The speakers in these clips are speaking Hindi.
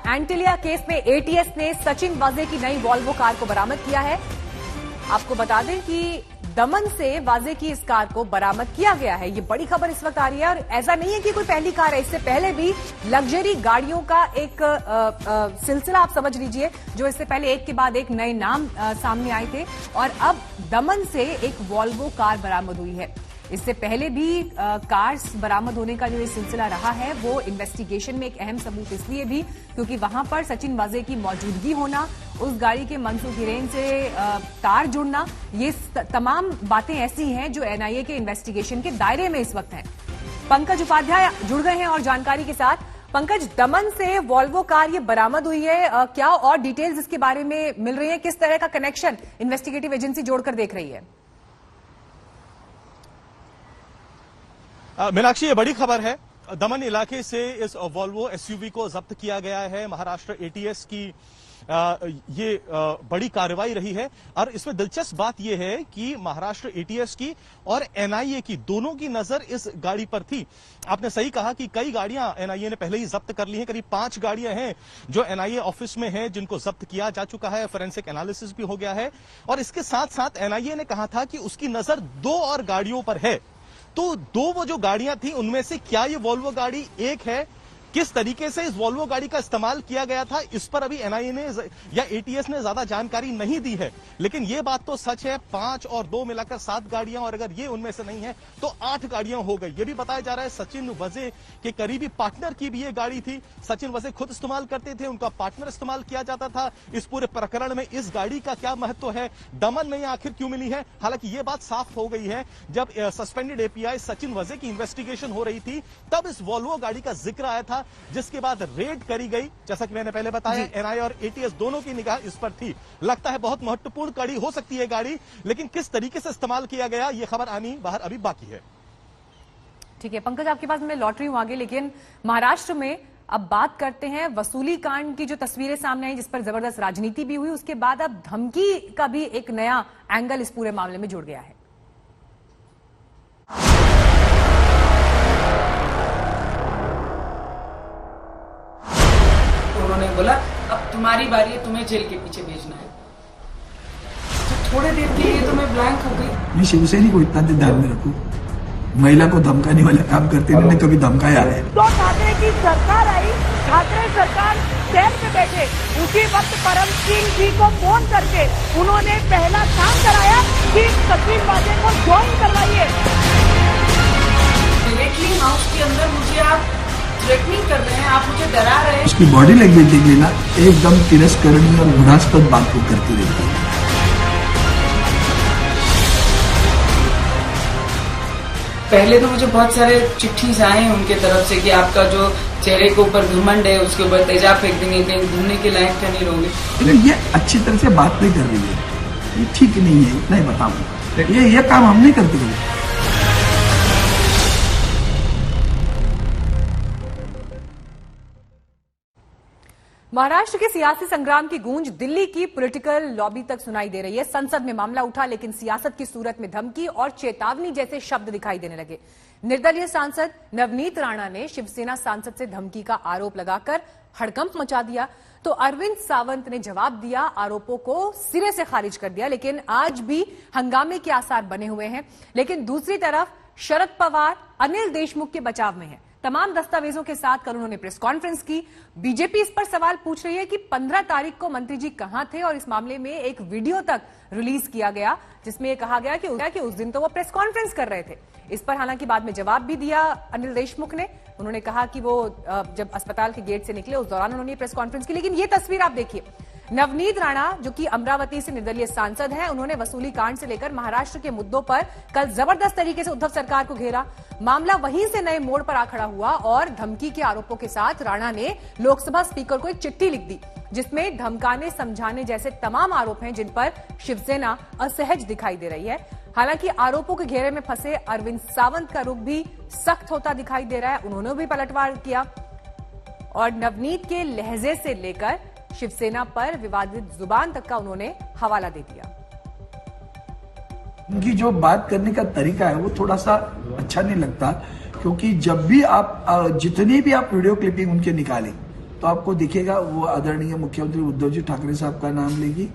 एंटिलिया केस में एटीएस ने सचिन वाजे की नई वॉल्वो कार को बरामद किया है। आपको बता दें कि दमन से वाजे की इस कार को बरामद किया गया है। ये बड़ी खबर इस वक्त आ रही है और ऐसा नहीं है कि कोई पहली कार है, इससे पहले भी लग्जरी गाड़ियों का एक सिलसिला आप समझ लीजिए, जो इससे पहले एक के बाद एक नए नाम सामने आए थे और अब दमन से एक वॉल्वो कार बरामद हुई है। इससे पहले भी कार्स बरामद होने का जो ये सिलसिला रहा है वो इन्वेस्टिगेशन में एक अहम सबूत इसलिए भी क्योंकि वहां पर सचिन वाजे की मौजूदगी होना, उस गाड़ी के मनसूख हिरेन से तार जुड़ना, ये तमाम बातें ऐसी हैं जो एनआईए के इन्वेस्टिगेशन के दायरे में इस वक्त हैं। पंकज उपाध्याय जुड़ गए हैं और जानकारी के साथ। पंकज, दमन से वॉल्वो कार ये बरामद हुई है, क्या और डिटेल्स इसके बारे में मिल रही है? किस तरह का कनेक्शन इन्वेस्टिगेटिव एजेंसी जोड़कर देख रही है? मीनाक्षी, ये बड़ी खबर है। दमन इलाके से इस वॉल्वो एसयूवी को जब्त किया गया है। महाराष्ट्र एटीएस की ये बड़ी कार्रवाई रही है और इसमें दिलचस्प बात यह है कि महाराष्ट्र एटीएस की और एनआईए की दोनों की नजर इस गाड़ी पर थी। आपने सही कहा कि कई गाड़ियां एनआईए ने पहले ही जब्त कर ली हैं। करीब 5 गाड़ियां हैं जो एनआईए ऑफिस में हैं, जिनको जब्त किया जा चुका है। फोरेंसिक एनालिसिस भी हो गया है और इसके साथ साथ एनआईए ने कहा था कि उसकी नजर 2 और गाड़ियों पर है। तो 2 वो जो गाड़ियां थी उनमें से क्या ये वॉल्वो गाड़ी एक है? किस तरीके से इस वॉल्वो गाड़ी का इस्तेमाल किया गया था, इस पर अभी एनआईए ने या एटीएस ने ज्यादा जानकारी नहीं दी है। लेकिन ये बात तो सच है, 5 और 2 मिलाकर 7 गाड़ियां, और अगर ये उनमें से नहीं है तो 8 गाड़ियां हो गई। ये भी बताया जा रहा है सचिन वजे के करीबी पार्टनर की भी ये गाड़ी थी। सचिन वजे खुद इस्तेमाल करते थे, उनका पार्टनर इस्तेमाल किया जाता था। इस पूरे प्रकरण में इस गाड़ी का क्या महत्व है, दमन में आखिर क्यों मिली है? हालांकि ये बात साफ हो गई है जब सस्पेंडेड एपीआई सचिन वजे की इन्वेस्टिगेशन हो रही थी, तब इस वॉल्वो गाड़ी का जिक्र आया था, जिसके बाद रेड करी गई। जैसा कि मैंने पहले बताया, एनआईए और एटीएस दोनों की निगाह इस पर थी। लगता है बहुत महत्वपूर्ण कड़ी हो सकती है गाड़ी, लेकिन किस तरीके से इस्तेमाल किया गया ये खबर आनी बाहर अभी बाकी है। ठीक है पंकज, आपके पास मैं लौट रही हूं आगे, लेकिन महाराष्ट्र में अब बात करते हैं वसूली कांड की जो तस्वीरें सामने आई, जिस पर जबरदस्त राजनीति भी हुई। उसके बाद अब धमकी का भी एक नया एंगल इस पूरे मामले में जुड़ गया है। उन्होंने बोला अब तुम्हारी बारी है, तुम्हें जेल के पीछे भेजना है। तो थोड़ी देर के लिए तो मैं ब्लैंक हो गई। मैं शिवसेना को इतना ध्यान में रखूं, महिला को धमकाने वाला काम करते मैंने कभी धमकाया है? तो ठाकरे की सरकार आई, ठाकरे सरकार सेल में बैठे, उसी वक्त परम सिंह जी को फोन करके उन्होंने पहला काम कराया कि सचिन वाजे को ज्वाइन करवाइए। डायरेक्टली हाउस के अंदर मुझे आप थ्रेटनिंग कर रहे हैं, आप मुझे डरा रहे हैं। उसकी बॉडी लैंग्वेज देख लेना, एकदम तिरस्करणीय और घृणास्पद बात को करती रहती है। पहले तो मुझे बहुत सारे चिट्ठी आए हैं उनके तरफ से कि आपका जो चेहरे के ऊपर घमंड है उसके ऊपर तेजाब फेंक देंगे, कहीं घूमने के लायक का नहीं रहोगे। लेकिन ये अच्छी तरह से बात नहीं कर रही है, ये ठीक नहीं है, इतना ही बताऊंगा। ये काम हम नहीं करते हैं। महाराष्ट्र के सियासी संग्राम की गूंज दिल्ली की पॉलिटिकल लॉबी तक सुनाई दे रही है। संसद में मामला उठा, लेकिन सियासत की सूरत में धमकी और चेतावनी जैसे शब्द दिखाई देने लगे। निर्दलीय सांसद नवनीत राणा ने शिवसेना सांसद से धमकी का आरोप लगाकर हड़कंप मचा दिया, तो अरविंद सावंत ने जवाब दिया, आरोपों को सिरे से खारिज कर दिया। लेकिन आज भी हंगामे के आसार बने हुए हैं। लेकिन दूसरी तरफ शरद पवार अनिल देशमुख के बचाव में है। तमाम दस्तावेजों के साथ कल उन्होंने प्रेस कॉन्फ्रेंस की। बीजेपी इस पर सवाल पूछ रही है कि 15 तारीख को मंत्री जी कहां थे, और इस मामले में एक वीडियो तक रिलीज किया गया जिसमें यह कहा गया कि उस दिन तो वो प्रेस कॉन्फ्रेंस कर रहे थे। इस पर हालांकि बाद में जवाब भी दिया अनिल देशमुख ने। उन्होंने कहा कि वो जब अस्पताल के गेट से निकले उस दौरान उन्होंने प्रेस कॉन्फ्रेंस की। लेकिन ये तस्वीर आप देखिए, नवनीत राणा जो कि अमरावती से निर्दलीय सांसद हैं, उन्होंने वसूली कांड से लेकर महाराष्ट्र के मुद्दों पर कल जबरदस्त तरीके से उद्धव सरकार को घेरा। मामला वहीं से नए मोड़ पर आ खड़ा हुआ और धमकी के आरोपों के साथ राणा ने लोकसभा स्पीकर को एक चिट्ठी लिख दी, जिसमें धमकाने समझाने जैसे तमाम आरोप हैं जिन पर शिवसेना असहज दिखाई दे रही है। हालांकि आरोपों के घेरे में फंसे अरविंद सावंत का रुख भी सख्त होता दिखाई दे रहा है। उन्होंने भी पलटवार किया और नवनीत के लहजे से लेकर शिवसेना पर विवादित जुबान तक का उन्होंने हवाला दे दिया। उनकी जो बात करने का तरीका है वो थोड़ा सा अच्छा नहीं लगता, क्योंकि जब भी आप जितनी भी आप वीडियो क्लिपिंग उनके निकालें तो आपको दिखेगा वो आदरणीय मुख्यमंत्री उद्धव जी ठाकरे साहब का नाम लेगी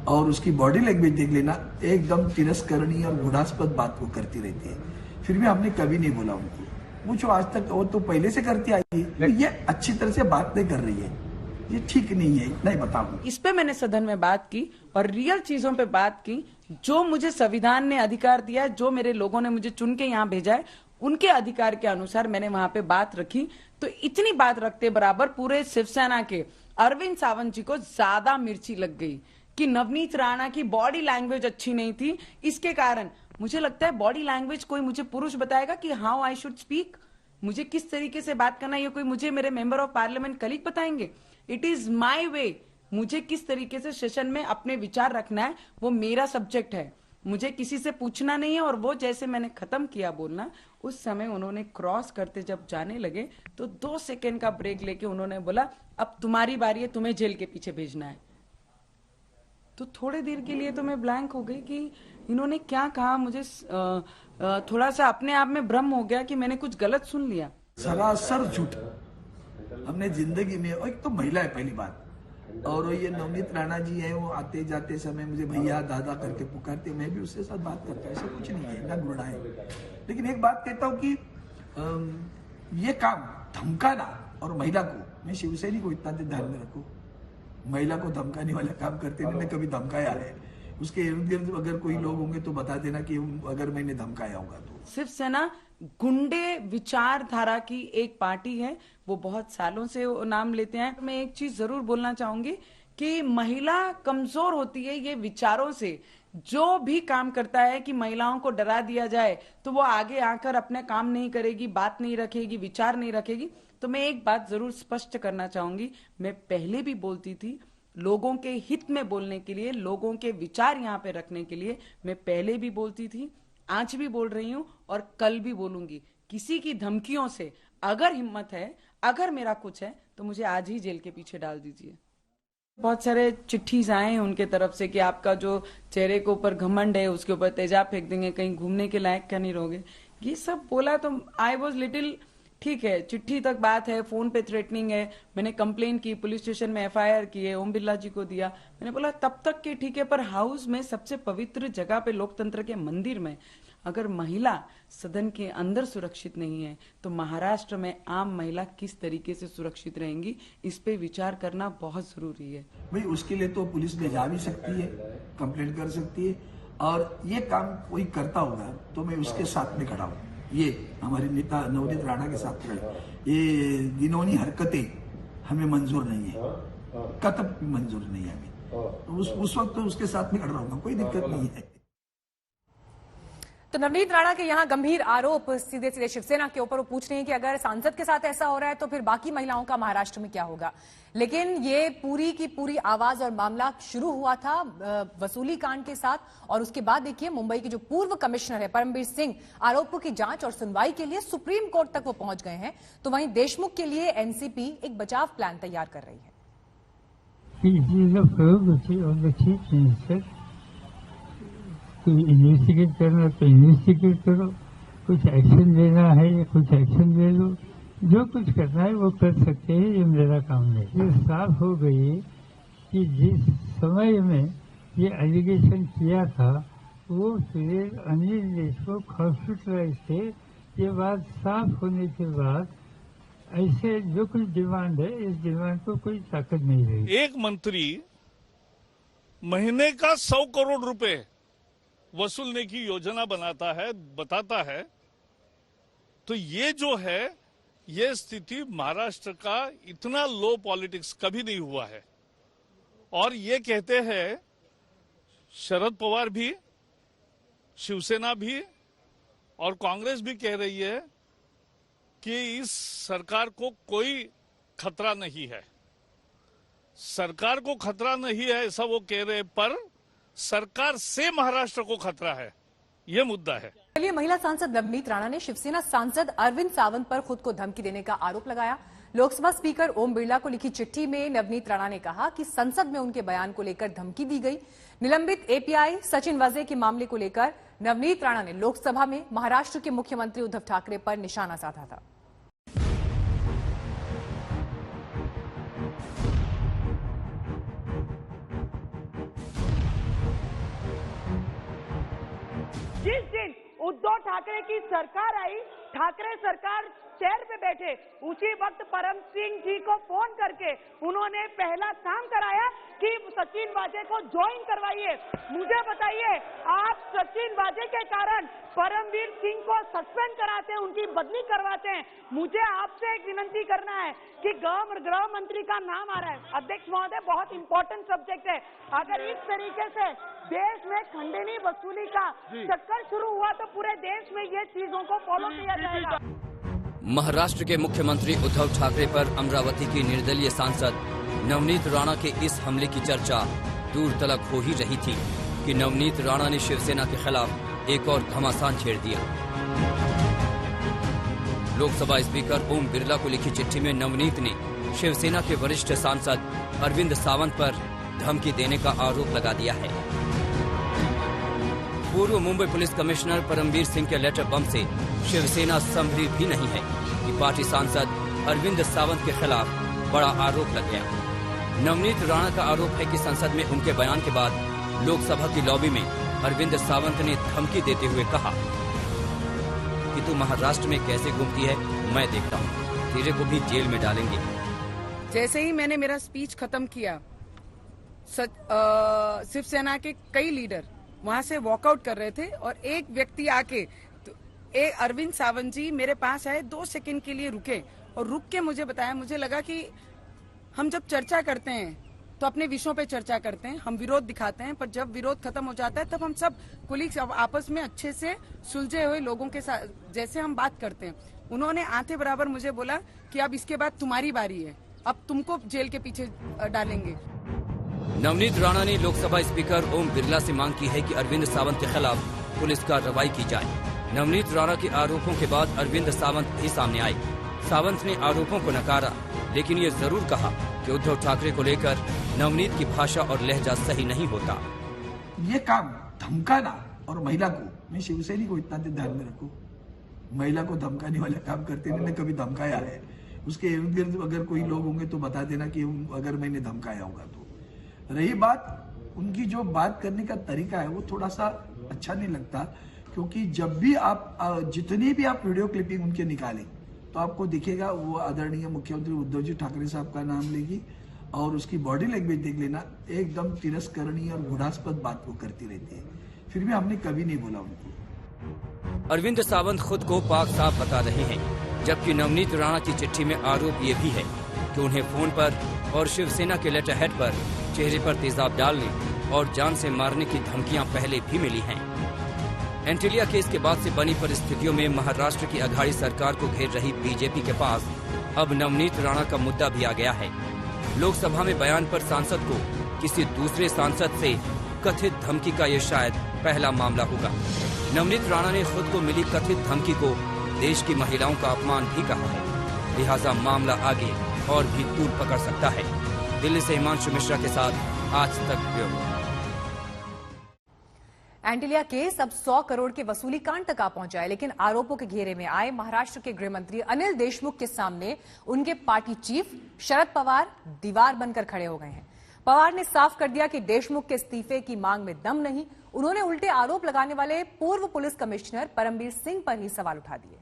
और उसकी बॉडी लैंग्वेज देख लेना, एकदम तिरस्करणीय और घृणास्पद बात वो करती रहती है। फिर भी हमने कभी नहीं बोला उनको, वो जो आज तक वो तो पहले से करती आई है, तो ये अच्छी तरह से बात नहीं कर रही है, ये ठीक नहीं है, इतना ही बताऊं। इस पे मैंने सदन में बात की और रियल चीजों पे बात की, जो मुझे संविधान ने अधिकार दिया, जो मेरे लोगों ने मुझे चुन के यहाँ भेजा है, उनके अधिकार के अनुसार मैंने वहां पे बात रखी। तो इतनी बात रखते बराबर पूरे शिवसेना के अरविंद सावंत जी को ज्यादा मिर्ची लग गई कि नवनीत राणा की बॉडी लैंग्वेज अच्छी नहीं थी। इसके कारण मुझे लगता है बॉडी लैंग्वेज कोई मुझे पुरुष बताएगा कि हाउ आई शुड स्पीक, मुझे किस तरीके से बात करना है, ये कोई मुझे मेरे मेंबर ऑफ पार्लियामेंट कलीग बताएंगे। इट इज माई वे, मुझे किस तरीके से सेशन में अपने विचार रखना है, वो मेरा सब्जेक्ट है, मुझे किसी से पूछना नहीं है। और वो जैसे मैंने खत्म किया बोलना, उस समय उन्होंने क्रॉस करते जब जाने लगे तो 2 सेकेंड का ब्रेक लेके उन्होंने बोला अब तुम्हारी बारी है, तुम्हें जेल के पीछे भेजना है। तो थोड़े देर के लिए तो मैं ब्लैंक हो गई कि इन्होंने क्या कहा। मुझे थोड़ा सा अपने आप में भ्रम हो गया कि मैंने कुछ गलत सुन लिया। सरासर झूठ हमने जिंदगी में, एक तो महिला है पहली बात, और ये नवनीत राणा जी है, वो आते जाते समय मुझे भैया दादा करके पुकारते, मैं भी उसके साथ बात करता, ऐसा कुछ नहीं है, ना घृणा है। लेकिन एक बात कहता हूँ कि ये काम धमकाना, और महिला को, मैं शिवसैनिक को इतना ध्यान में रखूं, महिला को धमकाने वाला काम करते नहीं, मैं कभी धमकाया है, उसके इर्द गिर्द अगर कोई लोग होंगे तो बता देना कि अगर मैंने धमकाया होगा तो। शिवसेना गुंडे विचारधारा की एक पार्टी है, वो बहुत सालों से नाम लेते हैं। मैं एक चीज जरूर बोलना चाहूंगी कि महिला कमजोर होती है ये विचारों से। जो भी काम करता है कि महिलाओं को डरा दिया जाए तो वो आगे आकर अपने काम नहीं करेगी, बात नहीं रखेगी, विचार नहीं रखेगी। तो मैं एक बात जरूर स्पष्ट करना चाहूंगी, मैं पहले भी बोलती थी, लोगों के हित में बोलने के लिए, लोगों के विचार यहाँ पे रखने के लिए मैं पहले भी बोलती थी, आज भी बोल रही हूं और कल भी बोलूंगी। किसी की धमकियों से अगर हिम्मत है, अगर मेरा कुछ है, तो मुझे आज ही जेल के पीछे डाल दीजिए। बहुत सारे चिट्ठीज आए हैं उनके तरफ से कि आपका जो चेहरे के ऊपर घमंड है उसके ऊपर तेजाब फेंक देंगे, कहीं घूमने के लायक क्या नहीं रहोगे, ये सब बोला। तो आई वॉज लिटिल, ठीक है, चिट्ठी तक बात है, फोन पे थ्रेटनिंग है, मैंने कंप्लेन की, पुलिस स्टेशन में FIR की है, ओम बिरला जी को दिया। मैंने बोला तब तक के ठीक है, पर हाउस में सबसे पवित्र जगह पे, लोकतंत्र के मंदिर में अगर महिला सदन के अंदर सुरक्षित नहीं है तो महाराष्ट्र में आम महिला किस तरीके से सुरक्षित रहेंगी, इस पे विचार करना बहुत जरूरी है। भाई उसके लिए तो पुलिस में जा भी सकती है, कंप्लेंट कर सकती है, और ये काम कोई करता होगा तो मैं उसके साथ में खड़ा हूँ। ये हमारे नेता नवनीत राणा के साथ खड़े, ये घिनौनी हरकतें हमें मंजूर नहीं है, कतई मंजूर नहीं है हमें, तो उस वक्त तो उसके साथ में खड़ा रहूंगा, कोई दिक्कत नहीं है। तो नवनीत राणा के यहाँ गंभीर आरोप सीधे सीधे शिवसेना के ऊपर वो पूछ रहे हैं कि अगर सांसद के साथ ऐसा हो रहा है तो फिर बाकी महिलाओं का महाराष्ट्र में क्या होगा। लेकिन ये पूरी की पूरी आवाज और मामला शुरू हुआ था वसूली कांड के साथ, और उसके बाद देखिए मुंबई के जो पूर्व कमिश्नर है परमबीर सिंह, आरोपों की जांच और सुनवाई के लिए सुप्रीम कोर्ट तक वो पहुंच गए हैं। तो वहीं देशमुख के लिए एनसीपी एक बचाव प्लान तैयार कर रही है। इन्वेस्टिगेट करना तो इन्वेस्टिगेट करो, कुछ एक्शन लेना है या कुछ एक्शन ले लो, जो कुछ करना है वो कर सकते हैं, ये मेरा काम नहीं। ये साफ हो गई कि जिस समय में ये एलिगेशन किया था वो फिर अनिल देशमुख हॉस्पिटलाइज थे। ये बात साफ होने के बाद ऐसे जो कुछ डिमांड है, इस डिमांड को कोई ताकत नहीं रही। एक मंत्री महीने का 100 करोड़ रुपए वसूलने की योजना बनाता है, बताता है, तो ये जो है, ये स्थिति महाराष्ट्र का इतना लो पॉलिटिक्स कभी नहीं हुआ है। और ये कहते हैं शरद पवार भी, शिवसेना भी और कांग्रेस भी कह रही है कि इस सरकार को कोई खतरा नहीं है। सरकार को खतरा नहीं है ऐसा वो कह रहे हैं, पर सरकार से महाराष्ट्र को खतरा है, ये मुद्दा है। चलिए, महिला सांसद नवनीत राणा ने शिवसेना सांसद अरविंद सावंत पर खुद को धमकी देने का आरोप लगाया। लोकसभा स्पीकर ओम बिरला को लिखी चिट्ठी में नवनीत राणा ने कहा कि संसद में उनके बयान को लेकर धमकी दी गई। निलंबित API सचिन वाजे के मामले को लेकर नवनीत राणा ने लोकसभा में महाराष्ट्र के मुख्यमंत्री उद्धव ठाकरे पर निशाना साधा था। जिस दिन उद्धव ठाकरे की सरकार आई, ठाकरे सरकार चेयर पे बैठे, उसी वक्त परम सिंह जी को फोन करके उन्होंने पहला काम कराया कि सचिन वाजे को ज्वाइन करवाइए। मुझे बताइए, आप सचिन वाजे के कारण परमवीर सिंह को सस्पेंड कराते हैं, उनकी बदली करवाते हैं। मुझे आपसे एक विनंती करना है कि गृह मंत्री का नाम आ रहा है। अध्यक्ष महोदय, बहुत इंपॉर्टेंट सब्जेक्ट है। अगर इस तरीके से देश में खंडनी वसूली का चक्कर शुरू हुआ तो पूरे देश में ये चीजों को फॉलो किया जाएगा। महाराष्ट्र के मुख्यमंत्री उद्धव ठाकरे पर अमरावती की निर्दलीय सांसद नवनीत राणा के इस हमले की चर्चा दूर तलक हो ही रही थी कि नवनीत राणा ने शिवसेना के खिलाफ एक और घमासान छेड़ दिया। लोकसभा स्पीकर ओम बिरला को लिखी चिट्ठी में नवनीत ने शिवसेना के वरिष्ठ सांसद अरविंद सावंत पर धमकी देने का आरोप लगा दिया है। पूर्व मुंबई पुलिस कमिश्नर परमवीर सिंह के लेटर बम से शिवसेना संभली भी नहीं है कि पार्टी सांसद अरविंद सावंत के खिलाफ बड़ा आरोप लग गया। नवनीत राणा का आरोप है कि संसद में उनके बयान के बाद लोकसभा की लॉबी में अरविंद सावंत ने धमकी देते हुए कहा कि तू महाराष्ट्र में कैसे घूमती है मैं देखता हूँ, तेरे को भी जेल में डालेंगे। जैसे ही मैंने मेरा स्पीच खत्म किया, शिवसेना के कई लीडर वहां से वॉकआउट कर रहे थे और एक व्यक्ति आके अरविंद सावंत जी मेरे पास आए, 2 सेकंड के लिए रुके और रुक के मुझे बताया। मुझे लगा कि हम जब चर्चा करते हैं तो अपने विषयों पे चर्चा करते हैं, हम विरोध दिखाते हैं, पर जब विरोध खत्म हो जाता है तब हम सब कुलीग्स आपस में अच्छे से सुलझे हुए लोगों के साथ जैसे हम बात करते हैं। उन्होंने आते बराबर मुझे बोला कि अब इसके बाद तुम्हारी बारी है, अब तुमको जेल के पीछे डालेंगे। नवनीत राणा ने लोकसभा स्पीकर ओम बिरला से मांग की है कि अरविंद सावंत के खिलाफ पुलिस कार्रवाई की जाए। नवनीत राणा के आरोपों के बाद अरविंद सावंत भी सामने आए। सावंत ने आरोपों को नकारा, लेकिन ये जरूर कहा कि उद्धव ठाकरे को लेकर नवनीत की भाषा और लहजा सही नहीं होता। ये काम धमकाना और महिला को, मैं शिवसेना को इतना ध्यान में रखूं, महिला को धमकाने वाले काम करते मैंने कभी धमकाया है। उसके इर्द गिर्द अगर कोई लोग होंगे तो बता देना कि अगर मैंने धमकाया होगा तो। रही बात उनकी जो बात करने का तरीका है वो थोड़ा सा अच्छा नहीं लगता, क्योंकि जब भी आप जितनी भी आप वीडियो क्लिपिंग उनके निकालें तो आपको दिखेगा वो आदरणीय मुख्यमंत्री उद्धव जी ठाकरे साहब का नाम लेगी और उसकी बॉडी लैंग्वेज देख लेना, एकदम तिरस्करणीय और घृणास्पद बात वो करती रहती है। फिर भी हमने कभी नहीं बोला उनको। अरविंद सावंत खुद को पाक साफ बता रहे हैं, जबकि नवनीत राणा की चिट्ठी में आरोप ये भी है कि उन्हें फोन पर और शिवसेना के लेटर हेड पर चेहरे पर तेजाब डालने और जान से मारने की धमकियां पहले भी मिली हैं। एंटिलिया केस के बाद से बनी परिस्थितियों में महाराष्ट्र की अघाड़ी सरकार को घेर रही बीजेपी के पास अब नवनीत राणा का मुद्दा भी आ गया है। लोकसभा में बयान पर सांसद को किसी दूसरे सांसद से कथित धमकी का ये शायद पहला मामला होगा। नवनीत राणा ने खुद को मिली कथित धमकी को देश की महिलाओं का अपमान भी कहा है, लिहाजा मामला आगे और भी तूल पकड़ सकता है। दिल्ली से हिमांशु मिश्रा के साथ आज तक ब्यूरो। एंटिलिया केस अब 100 करोड़ के वसूली कांड तक आ पहुंचा है, लेकिन आरोपों के घेरे में आए महाराष्ट्र के गृह मंत्री अनिल देशमुख के सामने उनके पार्टी चीफ शरद पवार दीवार बनकर खड़े हो गए हैं। पवार ने साफ कर दिया कि देशमुख के इस्तीफे की मांग में दम नहीं। उन्होंने उल्टे आरोप लगाने वाले पूर्व पुलिस कमिश्नर परमवीर सिंह पर ही सवाल उठा दिए।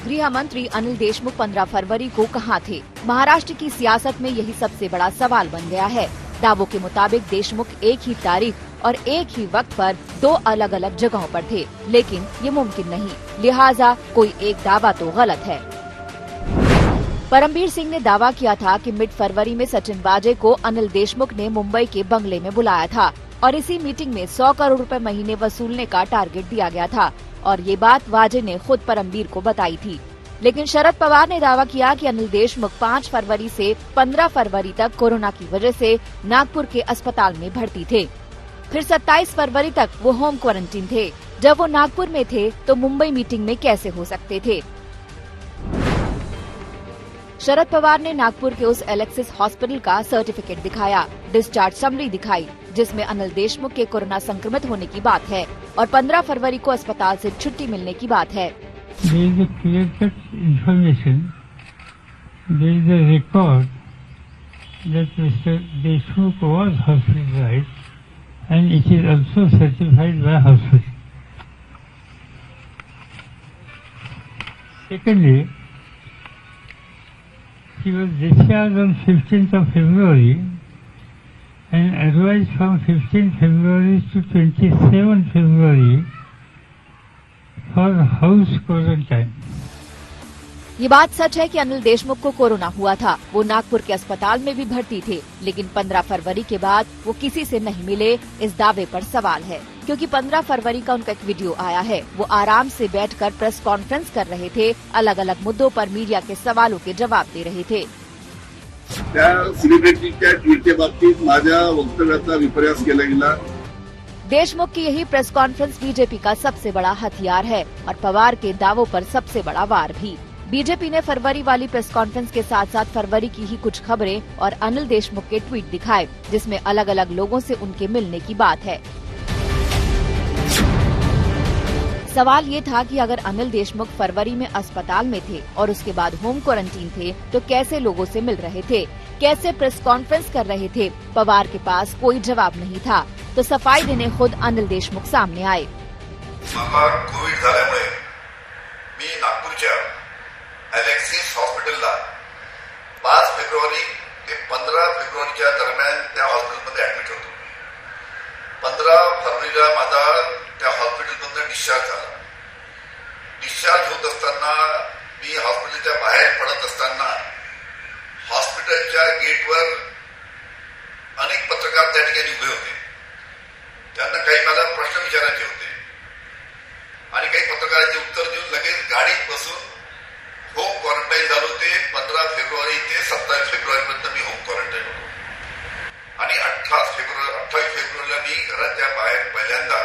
गृह मंत्री अनिल देशमुख 15 फरवरी को कहां थे? महाराष्ट्र की सियासत में यही सबसे बड़ा सवाल बन गया है। दावों के मुताबिक देशमुख एक ही तारीख और एक ही वक्त पर 2 अलग अलग जगहों पर थे, लेकिन ये मुमकिन नहीं, लिहाजा कोई एक दावा तो गलत है। परमवीर सिंह ने दावा किया था कि मिड फरवरी में सचिन वाजे को अनिल देशमुख ने मुंबई के बंगले में बुलाया था और इसी मीटिंग में 100 करोड़ रुपए महीने वसूलने का टारगेट दिया गया था और ये बात वाजे ने खुद परमवीर को बताई थी। लेकिन शरद पवार ने दावा किया कि अनिल देशमुख 5 फरवरी से 15 फरवरी तक कोरोना की वजह से नागपुर के अस्पताल में भर्ती थे। फिर 27 फरवरी तक वो होम क्वारंटीन थे। जब वो नागपुर में थे तो मुंबई मीटिंग में कैसे हो सकते थे? शरद पवार ने नागपुर के उस एलेक्सिस हॉस्पिटल का सर्टिफिकेट दिखाया, डिस्चार्ज समरी दिखाई, जिसमें अनिल देशमुख के कोरोना संक्रमित होने की बात है और 15 फरवरी को अस्पताल से छुट्टी मिलने की बात है। There is a clear-cut information, there is a record that Mr. Deshmukh was hospitalized and it is also certified by hospital. Secondly, he was discharged on 15th of February and advised from 15th February to 27th February for house quarantine. ये बात सच है कि अनिल देशमुख को कोरोना हुआ था। वो नागपुर के अस्पताल में भी भर्ती थे, लेकिन 15 फरवरी के बाद वो किसी से नहीं मिले। इस दावे पर सवाल है, क्योंकि 15 फरवरी का उनका एक वीडियो आया है। वो आराम से बैठकर प्रेस कॉन्फ्रेंस कर रहे थे, अलग अलग मुद्दों पर मीडिया के सवालों के जवाब दे रहे थे। त्या सेलिब्रिटीच्या ट्विटच्या बाबतीत माझ्या वक्तव्याचा विपर्यास केला गेला। देशमुख की यही प्रेस कॉन्फ्रेंस बीजेपी का सबसे बड़ा हथियार है और पवार के दावों पर सबसे बड़ा वार भी। बीजेपी ने फरवरी वाली प्रेस कॉन्फ्रेंस के साथ साथ फरवरी की ही कुछ खबरें और अनिल देशमुख के ट्वीट दिखाए, जिसमें अलग अलग लोगों से उनके मिलने की बात है। सवाल ये था कि अगर अनिल देशमुख फरवरी में अस्पताल में थे और उसके बाद होम क्वारंटीन थे, तो कैसे लोगों से मिल रहे थे, कैसे प्रेस कॉन्फ्रेंस कर रहे थे। पवार के पास कोई जवाब नहीं था, तो सफाई देने खुद अनिल देशमुख सामने आए। कोविड झाल्यामुळे मी नागपूरच्या अलेक्सिस हॉस्पिटलला 5 फेब्रुवारी ते 15 फेब्रुवारीच्या दरम्यान त्या हॉस्पिटलमध्ये ऍडमिट होतो। 15 फरवरीला माझा त्या हॉस्पिटलमधून डिस्चार्ज झाला। डिस्चार्ज होत असताना मी हॉस्पिटलच्या बाहेर पडत असताना हॉस्पिटलच्या गेटवर अनेक पत्रकार त्या ठिकाणी उभे होते। त्यांना काही मला प्रश्न विचारायचे होते आणि काही पत्रकारांचे उत्तर देऊन लगेच गाडीत बसून होम क्वारंटाईन झालो। ते 15 फेब्रुवारी ते 27 फेब्रुवारीपर्यंत मी होम क्वारंटाईन होतो आणि 28 फेब्रुवारीला मी घराच्या बाहेर पहिल्यांदा।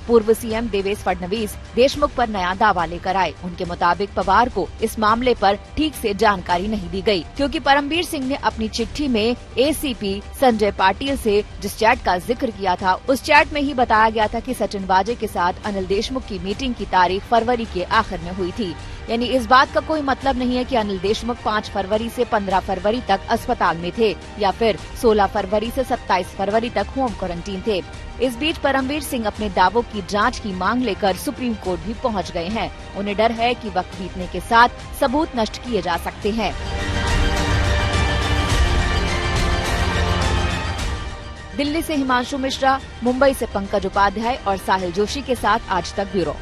पूर्व सीएम देवेश फडणवीस देशमुख पर नया दावा लेकर आए। उनके मुताबिक पवार को इस मामले पर ठीक से जानकारी नहीं दी गई, क्योंकि परमबीर सिंह ने अपनी चिट्ठी में एसीपी संजय पाटिल से जिस चैट का जिक्र किया था, उस चैट में ही बताया गया था कि सचिन वाजे के साथ अनिल देशमुख की मीटिंग की तारीख फरवरी के आखिर में हुई थी। यानी इस बात का कोई मतलब नहीं है कि अनिल देशमुख 5 फरवरी से 15 फरवरी तक अस्पताल में थे या फिर 16 फरवरी से 27 फरवरी तक होम क्वारंटीन थे। इस बीच परमबीर सिंह अपने दावों की जांच की मांग लेकर सुप्रीम कोर्ट भी पहुंच गए हैं। उन्हें डर है कि वक्त बीतने के साथ सबूत नष्ट किए जा सकते हैं। दिल्ली से हिमांशु मिश्रा, मुंबई से पंकज उपाध्याय और साहिल जोशी के साथ आज तक ब्यूरो।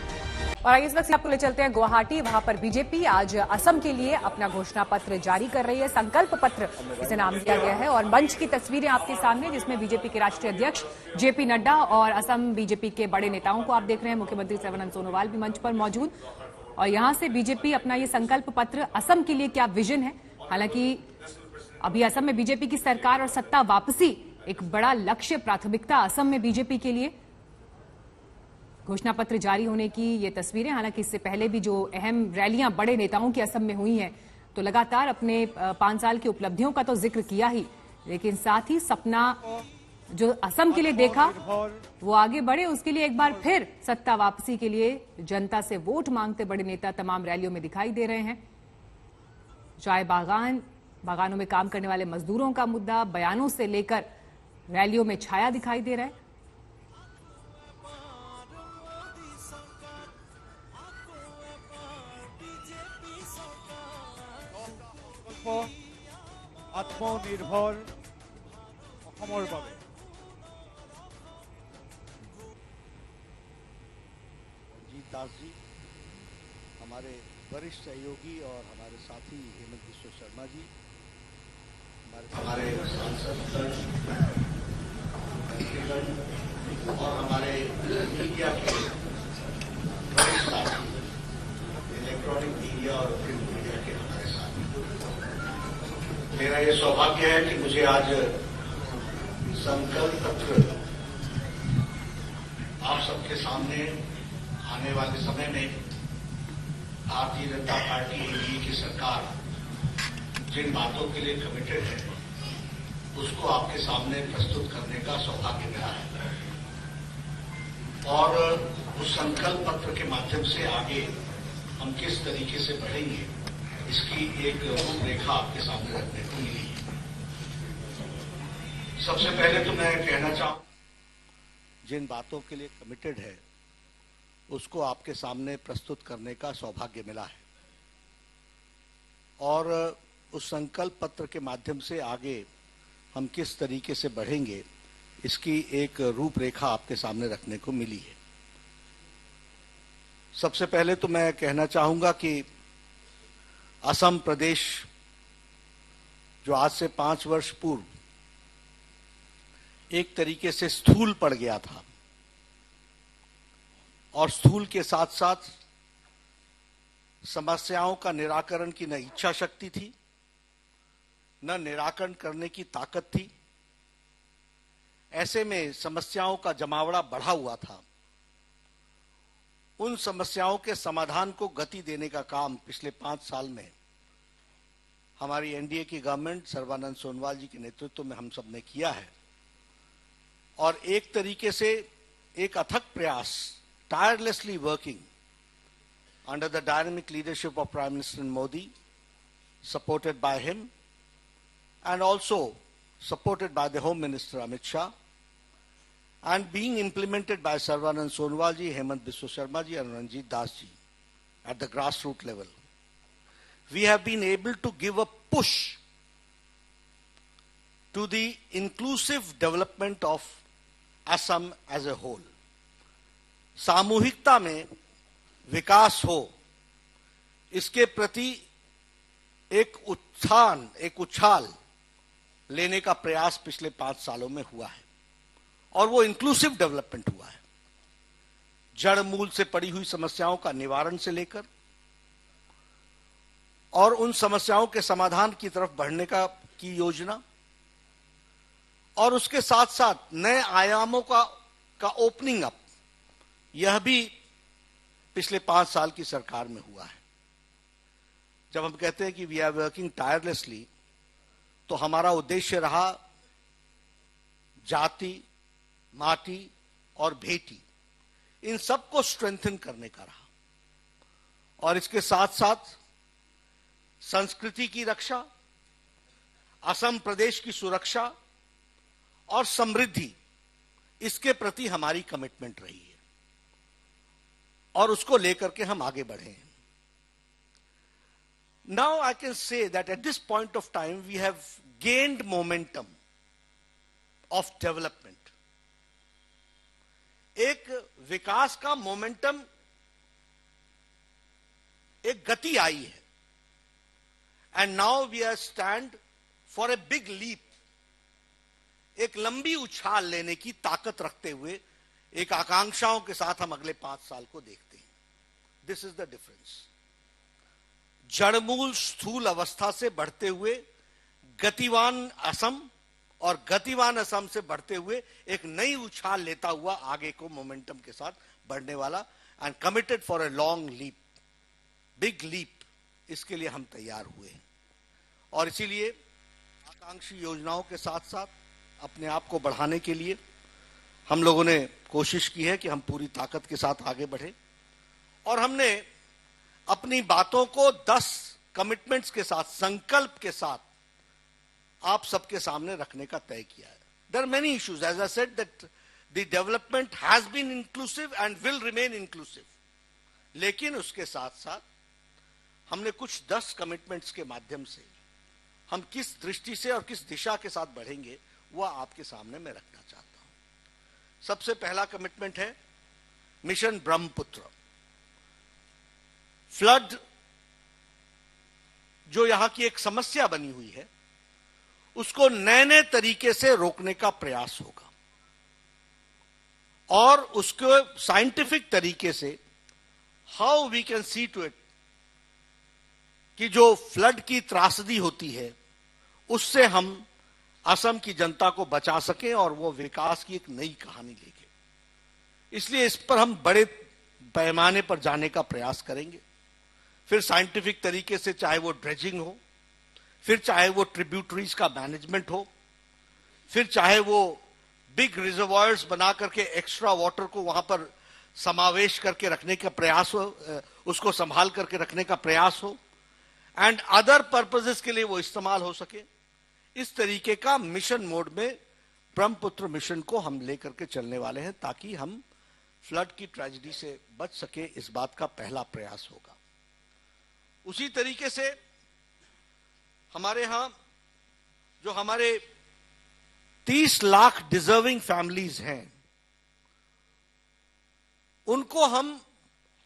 और आइए इस वक्त आपको ले चलते हैं गुवाहाटी। वहां पर बीजेपी आज असम के लिए अपना घोषणा पत्र जारी कर रही है। संकल्प पत्र इसे नाम दिया गया है और मंच की तस्वीरें आपके सामने, जिसमें बीजेपी के राष्ट्रीय अध्यक्ष जेपी नड्डा और असम बीजेपी के बड़े नेताओं को आप देख रहे हैं। मुख्यमंत्री सर्बानंद सोनोवाल भी मंच पर मौजूद। और यहां से बीजेपी अपना ये संकल्प पत्र, असम के लिए क्या विजन है। हालांकि अभी असम में बीजेपी की सरकार और सत्ता वापसी एक बड़ा लक्ष्य, प्राथमिकता असम में बीजेपी के लिए। घोषणा पत्र जारी होने की ये तस्वीरें, हालांकि इससे पहले भी जो अहम रैलियां बड़े नेताओं की असम में हुई हैं, तो लगातार अपने 5 साल की उपलब्धियों का तो जिक्र किया ही, लेकिन साथ ही सपना जो असम के लिए देखा वो आगे बढ़े। उसके लिए एक बार फिर सत्ता वापसी के लिए जनता से वोट मांगते बड़े नेता तमाम रैलियों में दिखाई दे रहे हैं। चाय बागानों में काम करने वाले मजदूरों का मुद्दा बयानों से लेकर रैलियों में छाया दिखाई दे रहा है। आत्मनिर्भर অসমৰ বাবে जीत दास जी, हमारे वरिष्ठ सहयोगी और हमारे साथी हेमंत बिश्व शर्मा जी, हमारे सांसद और हमारे मीडिया के वरिष्ठ साथी, इलेक्ट्रॉनिक मीडिया और प्रिंट मीडिया के हमारे साथी, मेरा ये सौभाग्य है कि मुझे आज संकल्प पत्र आप सबके सामने आने वाले समय में भारतीय जनता पार्टी एनडीए की सरकार जिन बातों के लिए कमिटेड है, उसको आपके सामने प्रस्तुत करने का सौभाग्य मिला है। और उस संकल्प पत्र के माध्यम से आगे हम किस तरीके से बढ़ेंगे, इसकी एक रूपरेखा आपके सामने रखने को मिली है। सबसे पहले तो मैं कहना चाहूं, जिन बातों के लिए कमिटेड है उसको आपके सामने प्रस्तुत करने का सौभाग्य मिला है और उस संकल्प पत्र के माध्यम से आगे हम किस तरीके से बढ़ेंगे इसकी एक रूपरेखा आपके सामने रखने को मिली है। सबसे पहले तो मैं कहना चाहूंगा कि असम प्रदेश जो आज से 5 वर्ष पूर्व एक तरीके से स्थूल पड़ गया था और स्थूल के साथ साथ समस्याओं का निराकरण की न इच्छा शक्ति थी न निराकरण करने की ताकत थी। ऐसे में समस्याओं का जमावड़ा बढ़ा हुआ था। उन समस्याओं के समाधान को गति देने का काम पिछले 5 साल में हमारी एनडीए की गवर्नमेंट सर्बानंद सोनोवाल जी के नेतृत्व में हम सब ने किया है और एक तरीके से एक अथक प्रयास, tirelessly working under the dynamic leadership of Prime Minister Modi, supported by him and also supported by the Home Minister Amit Shah and being implemented by Sarvanand Sonowal ji, Hemant Biswa Sharma ji and Ranjit Das ji at the grassroots level. We have been able to give a push to the inclusive development of Assam as a whole. सामूहिकता में विकास हो, इसके प्रति एक उत्थान, एक उछाल लेने का प्रयास पिछले 5 सालों में हुआ है और वो इंक्लूसिव डेवलपमेंट हुआ है। जड़ मूल से पड़ी हुई समस्याओं का निवारण से लेकर और उन समस्याओं के समाधान की तरफ बढ़ने की योजना और उसके साथ साथ नए आयामों का ओपनिंग अप, यह भी पिछले 5 साल की सरकार में हुआ है। जब हम कहते हैं कि वी आर वर्किंग टायरलेसली, तो हमारा उद्देश्य रहा जाति, माटी और बेटी, इन सबको स्ट्रेंथन करने का रहा और इसके साथ साथ संस्कृति की रक्षा, असम प्रदेश की सुरक्षा और समृद्धि, इसके प्रति हमारी कमिटमेंट रही है और उसको लेकर के हम आगे बढ़े हैं। Now I can say that at this point of time we have gained momentum of development. एक विकास का मोमेंटम, एक गति आई है and now we are stand for a big leap. एक लंबी उछाल लेने की ताकत रखते हुए एक आकांक्षाओं के साथ हम अगले 5 साल को देखते हैं। This is the difference. जड़मूल स्थूल अवस्था से बढ़ते हुए गतिवान असम और गतिवान असम से बढ़ते हुए एक नई उछाल लेता हुआ आगे को मोमेंटम के साथ बढ़ने वाला and committed for a long leap, big leap, इसके लिए हम तैयार हुए हैं और इसीलिए आकांक्षी योजनाओं के साथ साथ अपने आप को बढ़ाने के लिए हम लोगों ने कोशिश की है कि हम पूरी ताकत के साथ आगे बढ़े और हमने अपनी बातों को 10 कमिटमेंट्स के साथ, संकल्प के साथ आप सबके सामने रखने का तय किया है। There are many issues, as I said that the development has been inclusive and will remain inclusive, लेकिन उसके साथ साथ हमने कुछ 10 कमिटमेंट्स के माध्यम से हम किस दृष्टि से और किस दिशा के साथ बढ़ेंगे वह आपके सामने मैं रखना चाहता हूं। सबसे पहला कमिटमेंट है मिशन ब्रह्मपुत्र। फ्लड जो यहां की एक समस्या बनी हुई है, उसको नए नए तरीके से रोकने का प्रयास होगा और उसको साइंटिफिक तरीके से how we can see to it कि जो फ्लड की त्रासदी होती है उससे हम असम की जनता को बचा सकें और वो विकास की एक नई कहानी लेके। इसलिए इस पर हम बड़े पैमाने पर जाने का प्रयास करेंगे। फिर साइंटिफिक तरीके से, चाहे वो ड्रेजिंग हो, फिर चाहे वो ट्रिब्यूटरीज का मैनेजमेंट हो, फिर चाहे वो बिग रिजर्वायर्स बना करके एक्स्ट्रा वाटर को वहां पर समावेश करके रखने का प्रयास हो, उसको संभाल करके रखने का प्रयास हो एंड अदर पर्पसेस के लिए वो इस्तेमाल हो सके। इस तरीके का मिशन मोड में ब्रह्मपुत्र मिशन को हम लेकर के चलने वाले हैं ताकि हम फ्लड की ट्रेजेडी से बच सके। इस बात का पहला प्रयास होगा। उसी तरीके से हमारे यहां जो हमारे 30 लाख डिजर्विंग फैमिलीज हैं, उनको हम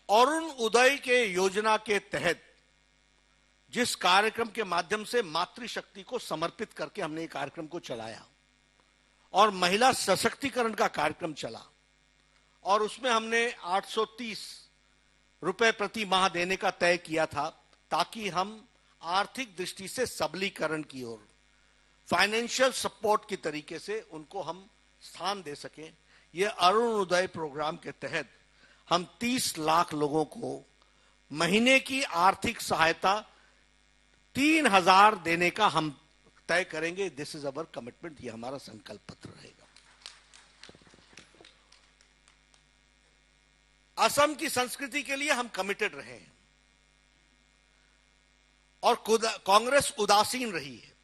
अरुण उदय के योजना के तहत जिस कार्यक्रम के माध्यम से मातृशक्ति को समर्पित करके हमने ये कार्यक्रम को चलाया और महिला सशक्तिकरण का कार्यक्रम चला और उसमें हमने 830 रुपए प्रति माह देने का तय किया था ताकि हम आर्थिक दृष्टि से सबलीकरण की ओर फाइनेंशियल सपोर्ट की तरीके से उनको हम स्थान दे सकें। ये अरुण उदय प्रोग्राम के तहत हम 30 लाख लोगों को महीने की आर्थिक सहायता 3000 देने का हम तय करेंगे। दिस इज अवर कमिटमेंट, ये हमारा संकल्प पत्र रहेगा। असम की संस्कृति के लिए हम कमिटेड रहे हैं और कांग्रेस उदासीन रही है।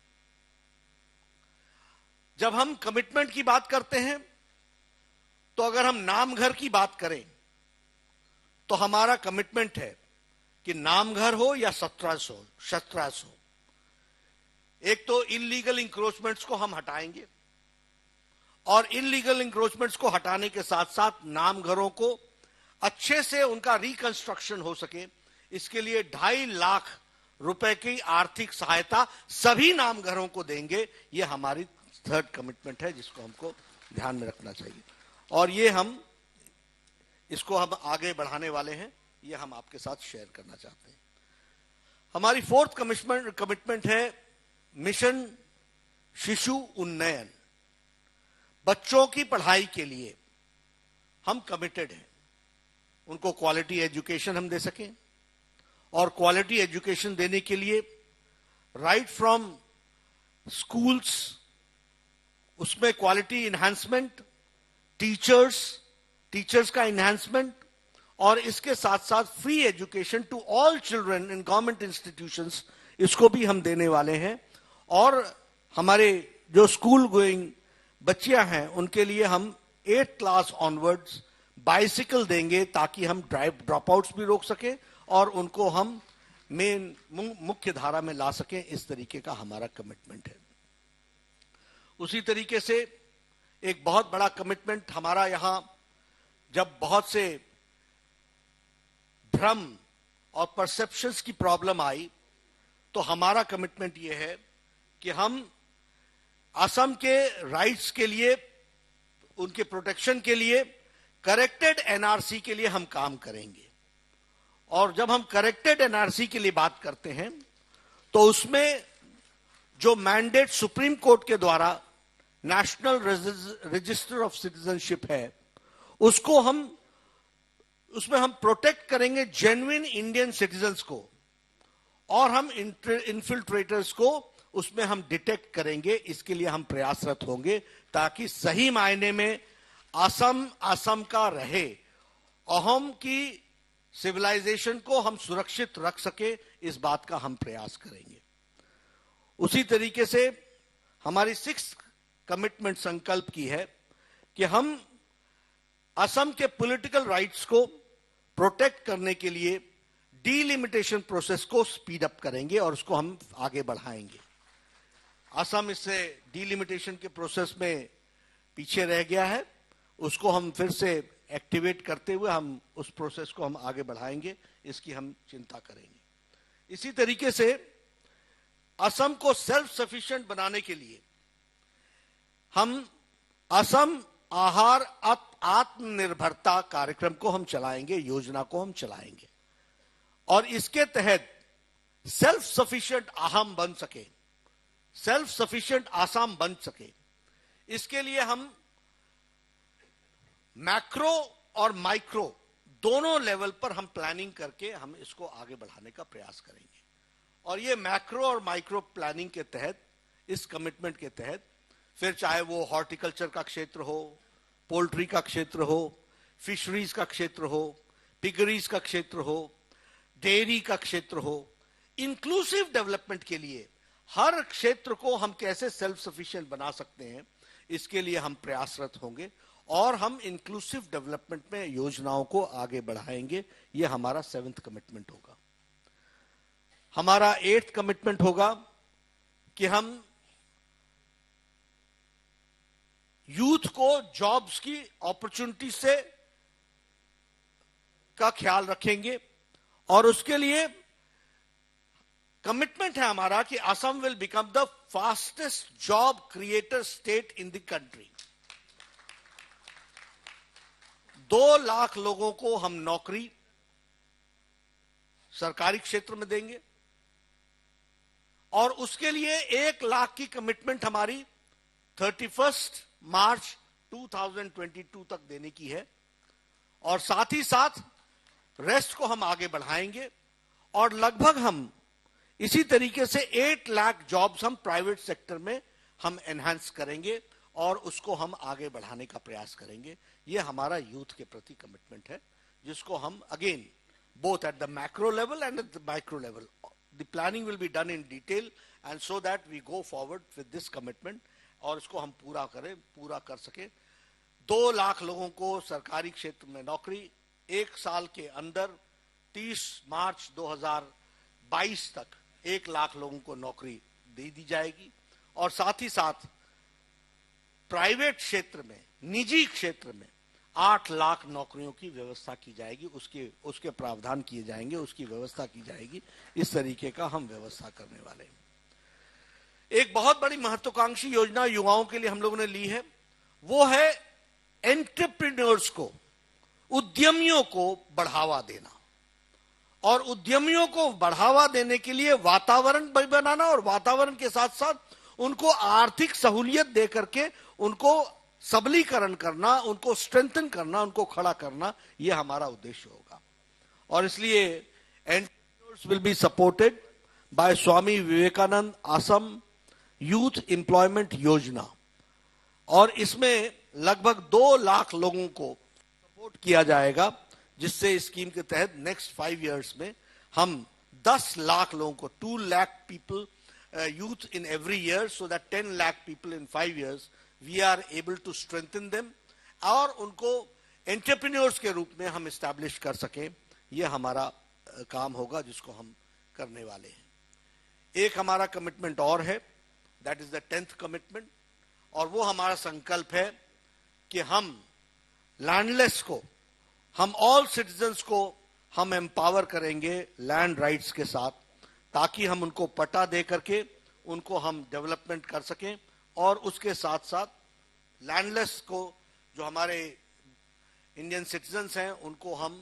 जब हम कमिटमेंट की बात करते हैं तो अगर हम नामघर की बात करें तो हमारा कमिटमेंट है कि नामघर हो या शस्त्रास हो, एक तो इलीगल इंक्रोचमेंट्स को हम हटाएंगे और इलीगल इंक्रोचमेंट्स को हटाने के साथ साथ नामघरों को अच्छे से उनका रिकंस्ट्रक्शन हो सके, इसके लिए 2.5 लाख रुपए की आर्थिक सहायता सभी नामघरों को देंगे। यह हमारी थर्ड कमिटमेंट है जिसको हमको ध्यान में रखना चाहिए और ये हम इसको हम आगे बढ़ाने वाले हैं, ये हम आपके साथ शेयर करना चाहते हैं। हमारी फोर्थ कमिटमेंट है मिशन शिशु उन्नयन। बच्चों की पढ़ाई के लिए हम कमिटेड हैं, उनको क्वालिटी एजुकेशन हम दे सकें और क्वालिटी एजुकेशन देने के लिए राइट फ्रॉम स्कूल्स, उसमें क्वालिटी इन्हांसमेंट, टीचर्स का इन्हांसमेंट और इसके साथ साथ free education to all children in government institutions, इसको भी हम देने वाले हैं। और हमारे जो स्कूल गोइंग बच्चियां हैं उनके लिए हम 8th क्लास ऑनवर्ड्स बाइसिकल देंगे ताकि हम ड्रॉप आउट्स भी रोक सके और उनको हम मेन मुख्य धारा में ला सकें। इस तरीके का हमारा कमिटमेंट है। उसी तरीके से एक बहुत बड़ा कमिटमेंट हमारा यहां, जब बहुत से भ्रम और परसेप्शंस की प्रॉब्लम आई तो हमारा कमिटमेंट यह है कि हम असम के राइट्स के लिए, उनके प्रोटेक्शन के लिए करेक्टेड एनआरसी के लिए हम काम करेंगे। और जब हम करेक्टेड एनआरसी के लिए बात करते हैं तो उसमें जो मैंडेट सुप्रीम कोर्ट के द्वारा नेशनल रजिस्टर ऑफ सिटीजनशिप है, उसमें हम प्रोटेक्ट करेंगे जेन्युइन इंडियन सिटीजन्स को और हम इन्फिल्ट्रेटर्स को उसमें हम डिटेक्ट करेंगे। इसके लिए हम प्रयासरत होंगे ताकि सही मायने में असम का रहे, अहोम की सिविलाइजेशन को हम सुरक्षित रख सके, इस बात का हम प्रयास करेंगे। उसी तरीके से हमारी 6th कमिटमेंट संकल्प की है कि हम असम के पॉलिटिकल राइट्स को प्रोटेक्ट करने के लिए डीलिमिटेशन प्रोसेस को स्पीड अप करेंगे और उसको हम आगे बढ़ाएंगे। असम इससे डीलिमिटेशन के प्रोसेस में पीछे रह गया है, उसको हम फिर से एक्टिवेट करते हुए हम उस प्रोसेस को हम आगे बढ़ाएंगे, इसकी हम चिंता करेंगे। इसी तरीके से असम को सेल्फ सफिशिएंट बनाने के लिए हम असम आहार आत्मनिर्भरता कार्यक्रम को हम चलाएंगे, योजना को हम चलाएंगे और इसके तहत सेल्फ सफिशिएंट अहम बन सके, सेल्फ सफिशिएंट आसाम बन सके, इसके लिए हम मैक्रो और माइक्रो दोनों लेवल पर हम प्लानिंग करके हम इसको आगे बढ़ाने का प्रयास करेंगे। और ये मैक्रो और माइक्रो प्लानिंग के तहत, इस कमिटमेंट के तहत, फिर चाहे वो हॉर्टिकल्चर का क्षेत्र हो, पोल्ट्री का क्षेत्र हो, फिशरीज का क्षेत्र हो, पिगरीज का क्षेत्र हो, डेयरी का क्षेत्र हो, इंक्लूसिव डेवलपमेंट के लिए हर क्षेत्र को हम कैसे सेल्फ सफिशिएंट बना सकते हैं, इसके लिए हम प्रयासरत होंगे और हम इंक्लूसिव डेवलपमेंट में योजनाओं को आगे बढ़ाएंगे। ये हमारा 7th कमिटमेंट होगा। हमारा 8th कमिटमेंट होगा कि हम यूथ को जॉब्स की अपॉर्चुनिटी से का ख्याल रखेंगे और उसके लिए कमिटमेंट है हमारा कि Assam will become the fastest job creator state in the country. 2 lakh लोगों को हम नौकरी सरकारी क्षेत्र में देंगे और उसके लिए 1 लाख की कमिटमेंट हमारी 31 मार्च 2022 तक देने की है और साथ ही साथ रेस्ट को हम आगे बढ़ाएंगे और लगभग हम इसी तरीके से 8 लाख जॉब्स हम प्राइवेट सेक्टर में हम एनहांस करेंगे और उसको हम आगे बढ़ाने का प्रयास करेंगे। ये हमारा यूथ के प्रति कमिटमेंट है जिसको हम again both at the macro level and at the micro level. The planning will be done in detail and so that we go forward with this commitment और इसको हम पूरा कर सके। 2 लाख लोगों को सरकारी क्षेत्र में नौकरी 1 साल के अंदर 30 मार्च 2022 तक 1 लाख लोगों को नौकरी दे दी जाएगी और साथ ही साथ प्राइवेट क्षेत्र में, निजी क्षेत्र में 8 लाख नौकरियों की व्यवस्था की जाएगी, उसके प्रावधान किए जाएंगे, उसकी व्यवस्था की जाएगी। इस तरीके का हम व्यवस्था करने वाले हैं। एक बहुत बड़ी महत्वाकांक्षी योजना युवाओं के लिए हम लोगों ने ली है, वो है एंटरप्रेन्योर्स को, उद्यमियों को बढ़ावा देना और उद्यमियों को बढ़ावा देने के लिए वातावरण बनाना और वातावरण के साथ साथ उनको आर्थिक सहूलियत दे करके उनको सबलीकरण करना, उनको स्ट्रेंथन करना, उनको खड़ा करना, यह हमारा उद्देश्य होगा। और इसलिए entrepreneurs will be supported by Swami Vivekananda Assam youth employment योजना और इसमें लगभग 2 लाख लोगों को सपोर्ट किया जाएगा, जिससे इस स्कीम के तहत नेक्स्ट 5 इयर्स में हम 10 लाख लोगों को 2 lakh people youth in every year so that 10 lakh people in 5 years we are able to strengthen them और उनको एंटरप्रेन्योर्स के रूप में हम एस्टैब्लिश कर सकें। यह हमारा काम होगा जिसको हम करने वाले हैं। एक हमारा कमिटमेंट और है, that is the 10th commitment और वो हमारा संकल्प है कि हम लैंडलेस को, हम ऑल सिटीजन्स को हम एम्पावर करेंगे लैंड राइट्स के साथ, ताकि हम उनको पट्टा दे करके उनको हम डेवलपमेंट कर सकें और उसके साथ साथ लैंडलेस को, जो हमारे इंडियन सिटीजन्स हैं, उनको हम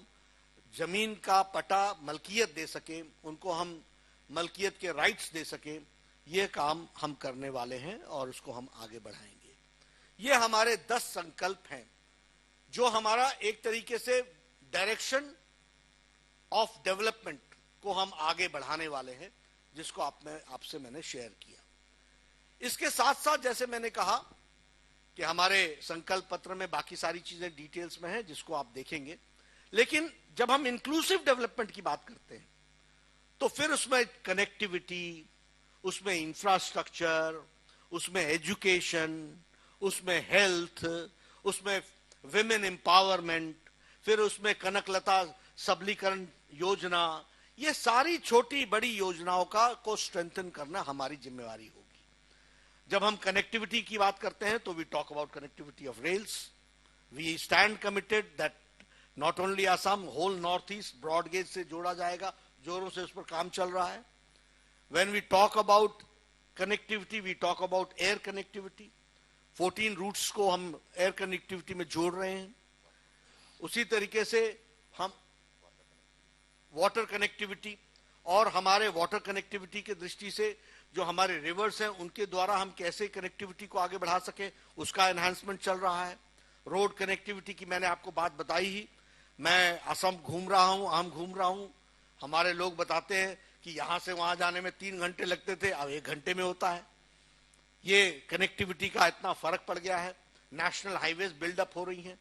जमीन का पट्टा मलकियत दे सकें, उनको हम मलकियत के राइट्स दे सकें। ये काम हम करने वाले हैं और उसको हम आगे बढ़ाएंगे। ये हमारे 10 संकल्प हैं जो हमारा एक तरीके से डायरेक्शन ऑफ डेवलपमेंट को हम आगे बढ़ाने वाले हैं, जिसको आपसे मैंने शेयर किया। इसके साथ साथ जैसे मैंने कहा कि हमारे संकल्प पत्र में बाकी सारी चीजें डिटेल्स में है, जिसको आप देखेंगे, लेकिन जब हम इंक्लूसिव डेवलपमेंट की बात करते हैं तो फिर उसमें कनेक्टिविटी, उसमें इंफ्रास्ट्रक्चर, उसमें एजुकेशन, उसमें हेल्थ, उसमें विमेन एम्पावरमेंट, फिर उसमें कनकलता सबलीकरण योजना, ये सारी छोटी बड़ी योजनाओं को स्ट्रेंथन करना हमारी जिम्मेवारी होगी। जब हम कनेक्टिविटी की बात करते हैं तो we talk about connectivity of rails. We stand committed that not only Assam, whole north east broad gauge से जोड़ा जाएगा, जोरों से उस पर काम चल रहा है। When we talk about connectivity we talk about air connectivity. 14 routes को हम एयर कनेक्टिविटी में जोड़ रहे हैं। उसी तरीके से हम वाटर कनेक्टिविटी, और हमारे वाटर कनेक्टिविटी की दृष्टि से जो हमारे रिवर्स हैं उनके द्वारा हम कैसे कनेक्टिविटी को आगे बढ़ा सके, उसका एनहांसमेंट चल रहा है। रोड कनेक्टिविटी की मैंने आपको बात बताई ही। मैं असम घूम रहा हूं, हमारे लोग बताते हैं कि यहां से वहां जाने में 3 घंटे लगते थे, अब 1 घंटे में होता है। ये कनेक्टिविटी का इतना फर्क पड़ गया है। नेशनल हाईवेज बिल्डअप हो रही हैं,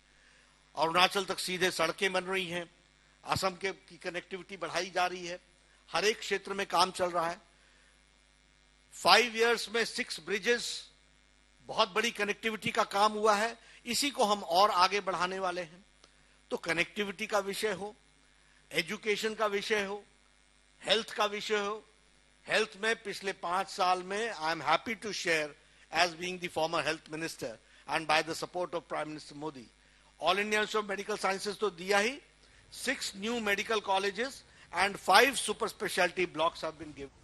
अरुणाचल तक सीधे सड़कें बन रही हैं, असम की कनेक्टिविटी बढ़ाई जा रही है, हर एक क्षेत्र में काम चल रहा है। 5 इयर्स में 6 ब्रिजेस बहुत बड़ी कनेक्टिविटी का काम हुआ है, इसी को हम और आगे बढ़ाने वाले हैं। तो कनेक्टिविटी का विषय हो, एजुकेशन का विषय हो, हेल्थ का विषय हो। हेल्थ में पिछले 5 साल में I am happy to share as being the former health minister and by the support of prime minister Modi, all India institute of medical sciences तो दिया ही, 6 new medical colleges and 5 super specialty blocks have been given.